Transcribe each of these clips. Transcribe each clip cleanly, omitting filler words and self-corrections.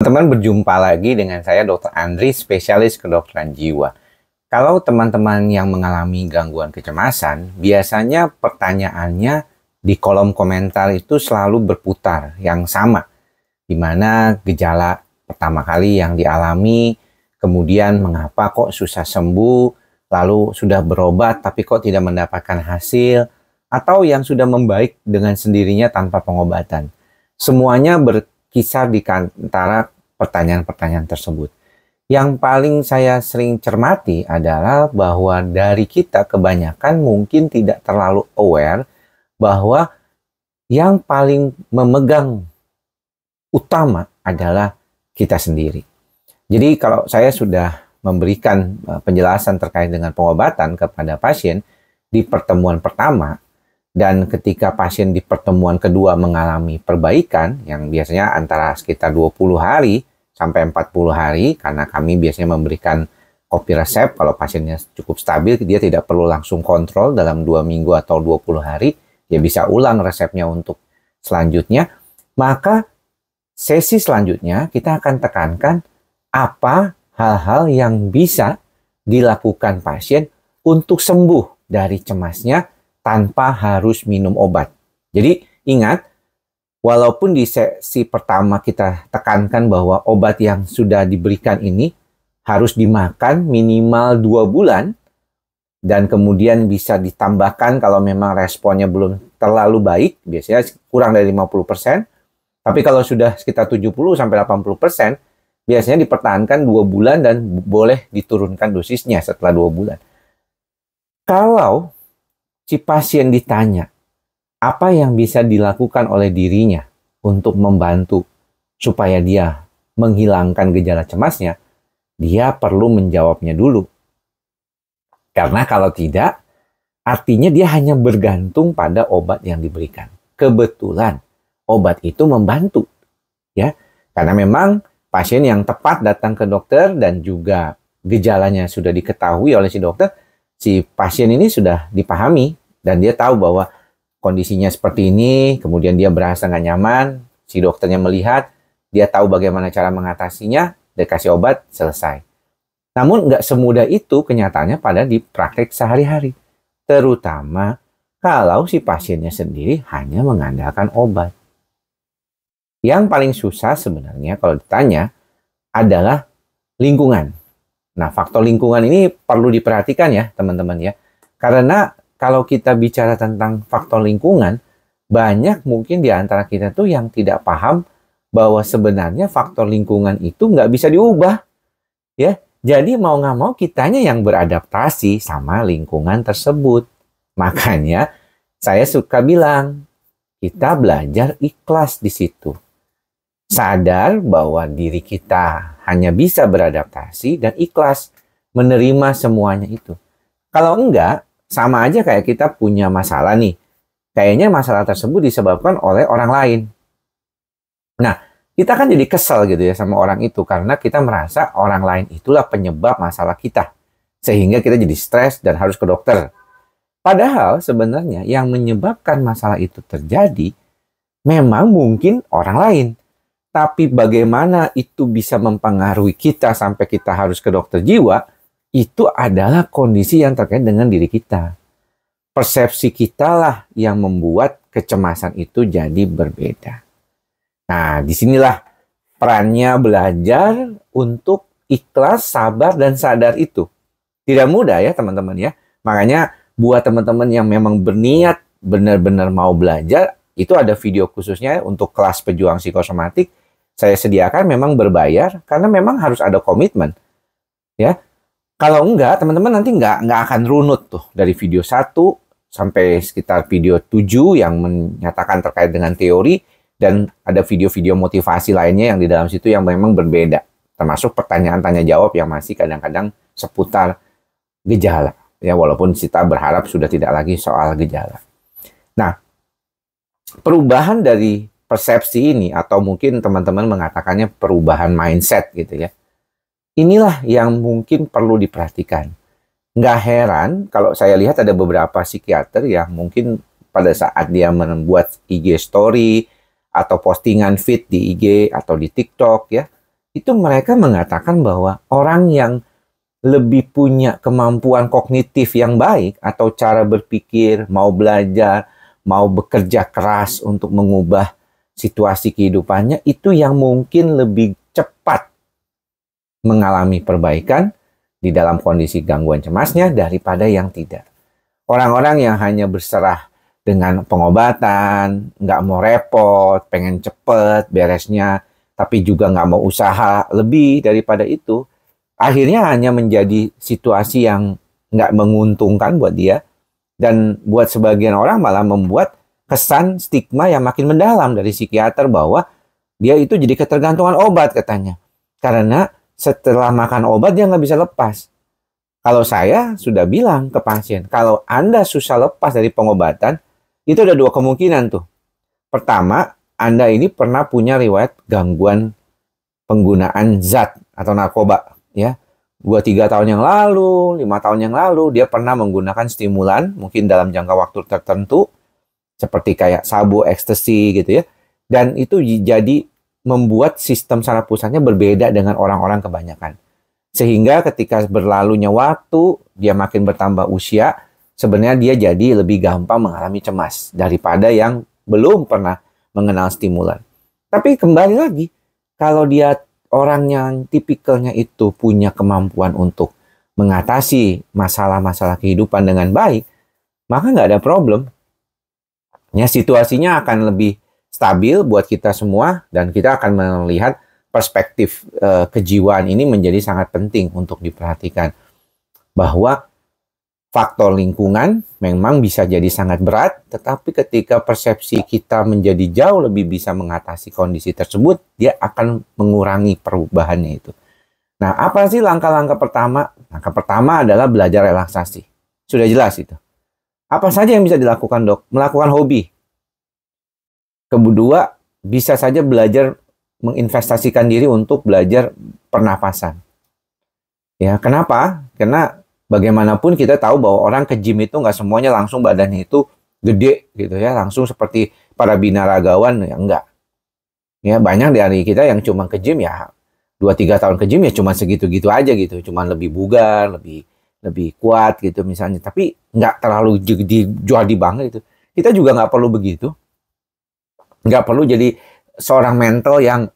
Teman berjumpa lagi dengan saya Dr. Andri, spesialis kedokteran jiwa. Kalau teman-teman yang mengalami gangguan kecemasan, biasanya pertanyaannya di kolom komentar itu selalu berputar yang sama. Di mana gejala pertama kali yang dialami, kemudian mengapa kok susah sembuh, lalu sudah berobat tapi kok tidak mendapatkan hasil, atau yang sudah membaik dengan sendirinya tanpa pengobatan. Semuanya berkisar di antara pertanyaan-pertanyaan tersebut. Yang paling saya sering cermati adalah bahwa dari kita kebanyakan mungkin tidak terlalu aware bahwa yang paling memegang utama adalah kita sendiri. Jadi kalau saya sudah memberikan penjelasan terkait dengan pengobatan kepada pasien di pertemuan pertama, dan ketika pasien di pertemuan kedua mengalami perbaikan yang biasanya antara sekitar 20 hari sampai 40 hari, karena kami biasanya memberikan kopi resep kalau pasiennya cukup stabil, dia tidak perlu langsung kontrol dalam 2 minggu atau 20 hari, dia bisa ulang resepnya untuk selanjutnya. Maka sesi selanjutnya kita akan tekankan apa hal-hal yang bisa dilakukan pasien untuk sembuh dari cemasnya tanpa harus minum obat. Jadi ingat, walaupun di sesi pertama kita tekankan bahwa obat yang sudah diberikan ini harus dimakan minimal 2 bulan, dan kemudian bisa ditambahkan kalau memang responnya belum terlalu baik, biasanya kurang dari 50%, tapi kalau sudah sekitar 70-80%, biasanya dipertahankan 2 bulan dan boleh diturunkan dosisnya setelah 2 bulan. Kalau si pasien ditanya apa yang bisa dilakukan oleh dirinya untuk membantu supaya dia menghilangkan gejala cemasnya, dia perlu menjawabnya dulu. Karena kalau tidak, artinya dia hanya bergantung pada obat yang diberikan. Kebetulan obat itu membantu, ya, karena memang pasien yang tepat datang ke dokter dan juga gejalanya sudah diketahui oleh si dokter, si pasien ini sudah dipahami dan dia tahu bahwa kondisinya seperti ini, kemudian dia berasa nggak nyaman, si dokternya melihat, dia tahu bagaimana cara mengatasinya, dia kasih obat, selesai. Namun nggak semudah itu kenyataannya pada di praktek sehari-hari. Terutama kalau si pasiennya sendiri hanya mengandalkan obat. Yang paling susah sebenarnya kalau ditanya adalah lingkungan. Nah, faktor lingkungan ini perlu diperhatikan ya teman-teman ya. Karena kalau kita bicara tentang faktor lingkungan, banyak mungkin di antara kita tuh yang tidak paham bahwa sebenarnya faktor lingkungan itu nggak bisa diubah. Ya, jadi mau nggak mau kitanya yang beradaptasi sama lingkungan tersebut. Makanya saya suka bilang, kita belajar ikhlas di situ. Sadar bahwa diri kita hanya bisa beradaptasi dan ikhlas menerima semuanya itu. Kalau enggak, sama aja kayak kita punya masalah nih. Kayaknya masalah tersebut disebabkan oleh orang lain. Nah, kita kan jadi kesel gitu ya sama orang itu karena kita merasa orang lain itulah penyebab masalah kita. Sehingga kita jadi stres dan harus ke dokter. Padahal sebenarnya yang menyebabkan masalah itu terjadi memang mungkin orang lain. Tapi bagaimana itu bisa mempengaruhi kita sampai kita harus ke dokter jiwa, itu adalah kondisi yang terkait dengan diri kita. Persepsi kita lah yang membuat kecemasan itu jadi berbeda. Nah, disinilah perannya belajar untuk ikhlas, sabar, dan sadar itu. Tidak mudah ya teman-teman ya. Makanya buat teman-teman yang memang berniat benar-benar mau belajar, itu ada video khususnya untuk kelas pejuang psikosomatik. Saya sediakan memang berbayar karena memang harus ada komitmen. Ya. Kalau enggak, teman-teman nanti enggak akan runut tuh dari video 1 sampai sekitar video 7 yang menyatakan terkait dengan teori, dan ada video-video motivasi lainnya yang di dalam situ yang memang berbeda. Termasuk pertanyaan tanya jawab yang masih kadang-kadang seputar gejala. Ya, walaupun kita berharap sudah tidak lagi soal gejala. Nah, perubahan dari persepsi ini, atau mungkin teman-teman mengatakannya perubahan mindset gitu ya. Inilah yang mungkin perlu diperhatikan. Nggak heran kalau saya lihat ada beberapa psikiater yang mungkin pada saat dia membuat IG story atau postingan feed di IG atau di TikTok ya, itu mereka mengatakan bahwa orang yang lebih punya kemampuan kognitif yang baik atau cara berpikir, mau belajar, mau bekerja keras untuk mengubah situasi kehidupannya, itu yang mungkin lebih cepat mengalami perbaikan di dalam kondisi gangguan cemasnya daripada yang tidak. Orang-orang yang hanya berserah dengan pengobatan, nggak mau repot, pengen cepet beresnya, tapi juga nggak mau usaha lebih daripada itu, akhirnya hanya menjadi situasi yang nggak menguntungkan buat dia, dan buat sebagian orang malah membuat kesan stigma yang makin mendalam dari psikiater bahwa dia itu jadi ketergantungan obat katanya. Karena setelah makan obat dia nggak bisa lepas. Kalau saya sudah bilang ke pasien, kalau Anda susah lepas dari pengobatan, itu ada dua kemungkinan tuh. Pertama, Anda ini pernah punya riwayat gangguan penggunaan zat atau narkoba, ya. 2-3 tahun yang lalu, 5 tahun yang lalu, dia pernah menggunakan stimulan, mungkin dalam jangka waktu tertentu, seperti kayak sabu, ekstasi gitu ya. Dan itu jadi membuat sistem saraf pusatnya berbeda dengan orang-orang kebanyakan. Sehingga ketika berlalunya waktu, dia makin bertambah usia, sebenarnya dia jadi lebih gampang mengalami cemas daripada yang belum pernah mengenal stimulan. Tapi kembali lagi, kalau dia orang yang tipikalnya itu punya kemampuan untuk mengatasi masalah-masalah kehidupan dengan baik, maka nggak ada problem. Ya, situasinya akan lebih stabil buat kita semua, dan kita akan melihat perspektif kejiwaan ini menjadi sangat penting untuk diperhatikan. Bahwa faktor lingkungan memang bisa jadi sangat berat, tetapi ketika persepsi kita menjadi jauh lebih bisa mengatasi kondisi tersebut, dia akan mengurangi perubahannya itu. Nah, apa sih langkah-langkah pertama? Langkah pertama adalah belajar relaksasi. Sudah jelas itu. Apa saja yang bisa dilakukan, Dok? Melakukan hobi. Kedua, bisa saja belajar menginvestasikan diri untuk belajar pernapasan. Ya, kenapa? Karena bagaimanapun kita tahu bahwa orang ke gym itu nggak semuanya langsung badannya itu gede gitu ya, langsung seperti para binaragawan, ya enggak. Ya, banyak dari kita yang cuma ke gym ya 2-3 tahun ke gym ya cuma segitu-gitu aja gitu, cuma lebih bugar, lebih kuat gitu misalnya, tapi nggak terlalu dijual di bank gitu. Kita juga nggak perlu begitu. Nggak perlu jadi seorang mental yang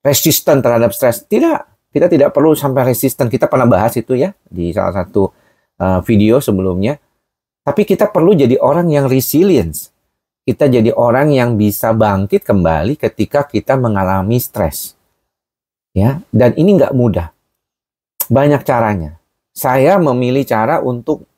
resisten terhadap stres. Tidak, kita tidak perlu sampai resisten. Kita pernah bahas itu ya di salah satu video sebelumnya. Tapi kita perlu jadi orang yang resilience. Kita jadi orang yang bisa bangkit kembali ketika kita mengalami stres. Ya, dan ini nggak mudah. Banyak caranya. Saya memilih cara untuk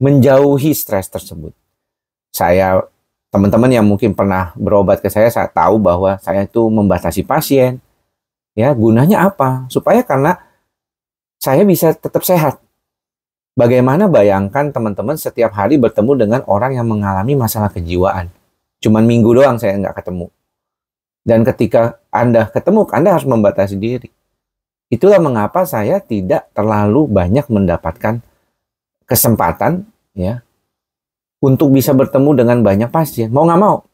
menjauhi stres tersebut. Teman-teman yang mungkin pernah berobat ke saya tahu bahwa saya itu membatasi pasien. Ya, gunanya apa? Supaya karena saya bisa tetap sehat. Bagaimana bayangkan teman-teman setiap hari bertemu dengan orang yang mengalami masalah kejiwaan. Cuman minggu doang saya nggak ketemu. Dan ketika Anda ketemu, Anda harus membatasi diri. Itulah mengapa saya tidak terlalu banyak mendapatkan kesempatan ya untuk bisa bertemu dengan banyak pasien. Mau nggak mau.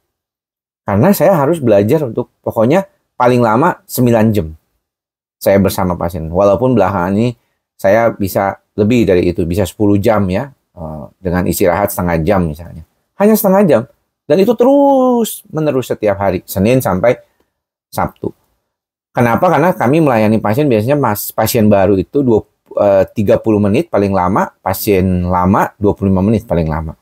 Karena saya harus belajar untuk pokoknya paling lama 9 jam. Saya bersama pasien. Walaupun belakangan ini saya bisa lebih dari itu. Bisa 10 jam ya. Dengan istirahat setengah jam misalnya. Hanya setengah jam. Dan itu terus menerus setiap hari. Senin sampai Sabtu. Kenapa? Karena kami melayani pasien biasanya pasien baru itu 30 menit paling lama. Pasien lama 25 menit paling lama.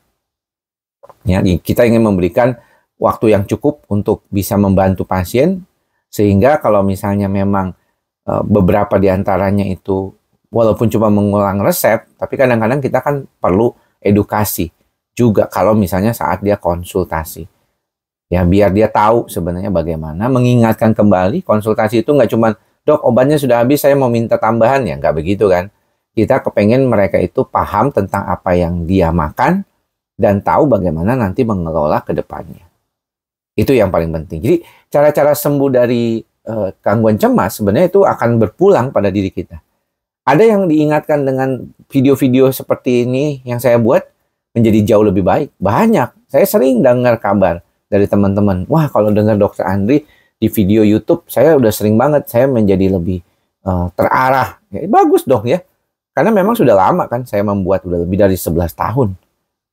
Ya, kita ingin memberikan waktu yang cukup untuk bisa membantu pasien, sehingga kalau misalnya memang beberapa di antaranya itu walaupun cuma mengulang resep, tapi kadang-kadang kita kan perlu edukasi juga kalau misalnya saat dia konsultasi. Ya, biar dia tahu sebenarnya bagaimana mengingatkan kembali. Konsultasi itu nggak cuma, "Dok, obatnya sudah habis, saya mau minta tambahan." Ya, nggak begitu kan. Kita kepengen mereka itu paham tentang apa yang dia makan, dan tahu bagaimana nanti mengelola ke depannya. Itu yang paling penting. Jadi cara-cara sembuh dari gangguan cemas sebenarnya itu akan berpulang pada diri kita. Ada yang diingatkan dengan video-video seperti ini yang saya buat menjadi jauh lebih baik. Banyak. Saya sering dengar kabar dari teman-teman. Wah, kalau dengar Dokter Andri di video YouTube, saya udah sering banget, saya menjadi lebih terarah. Ya, bagus dong ya. Karena memang sudah lama kan saya membuat, udah lebih dari 11 tahun.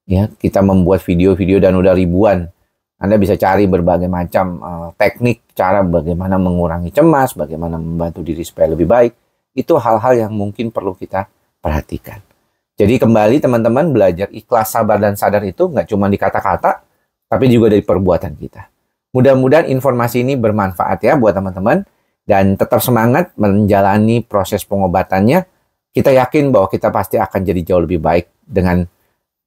Ya, kita membuat video-video dan udah ribuan. Anda bisa cari berbagai macam teknik, cara bagaimana mengurangi cemas, bagaimana membantu diri supaya lebih baik. Itu hal-hal yang mungkin perlu kita perhatikan. Jadi kembali teman-teman, belajar ikhlas, sabar, dan sadar itu nggak cuma di kata-kata, tapi juga dari perbuatan kita. Mudah-mudahan informasi ini bermanfaat ya buat teman-teman. Dan tetap semangat menjalani proses pengobatannya. Kita yakin bahwa kita pasti akan jadi jauh lebih baik dengan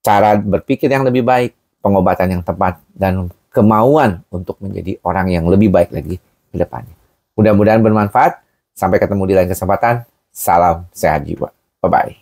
cara berpikir yang lebih baik, pengobatan yang tepat, dan kemauan untuk menjadi orang yang lebih baik lagi ke depannya. Mudah-mudahan bermanfaat. Sampai ketemu di lain kesempatan. Salam sehat jiwa. Bye-bye.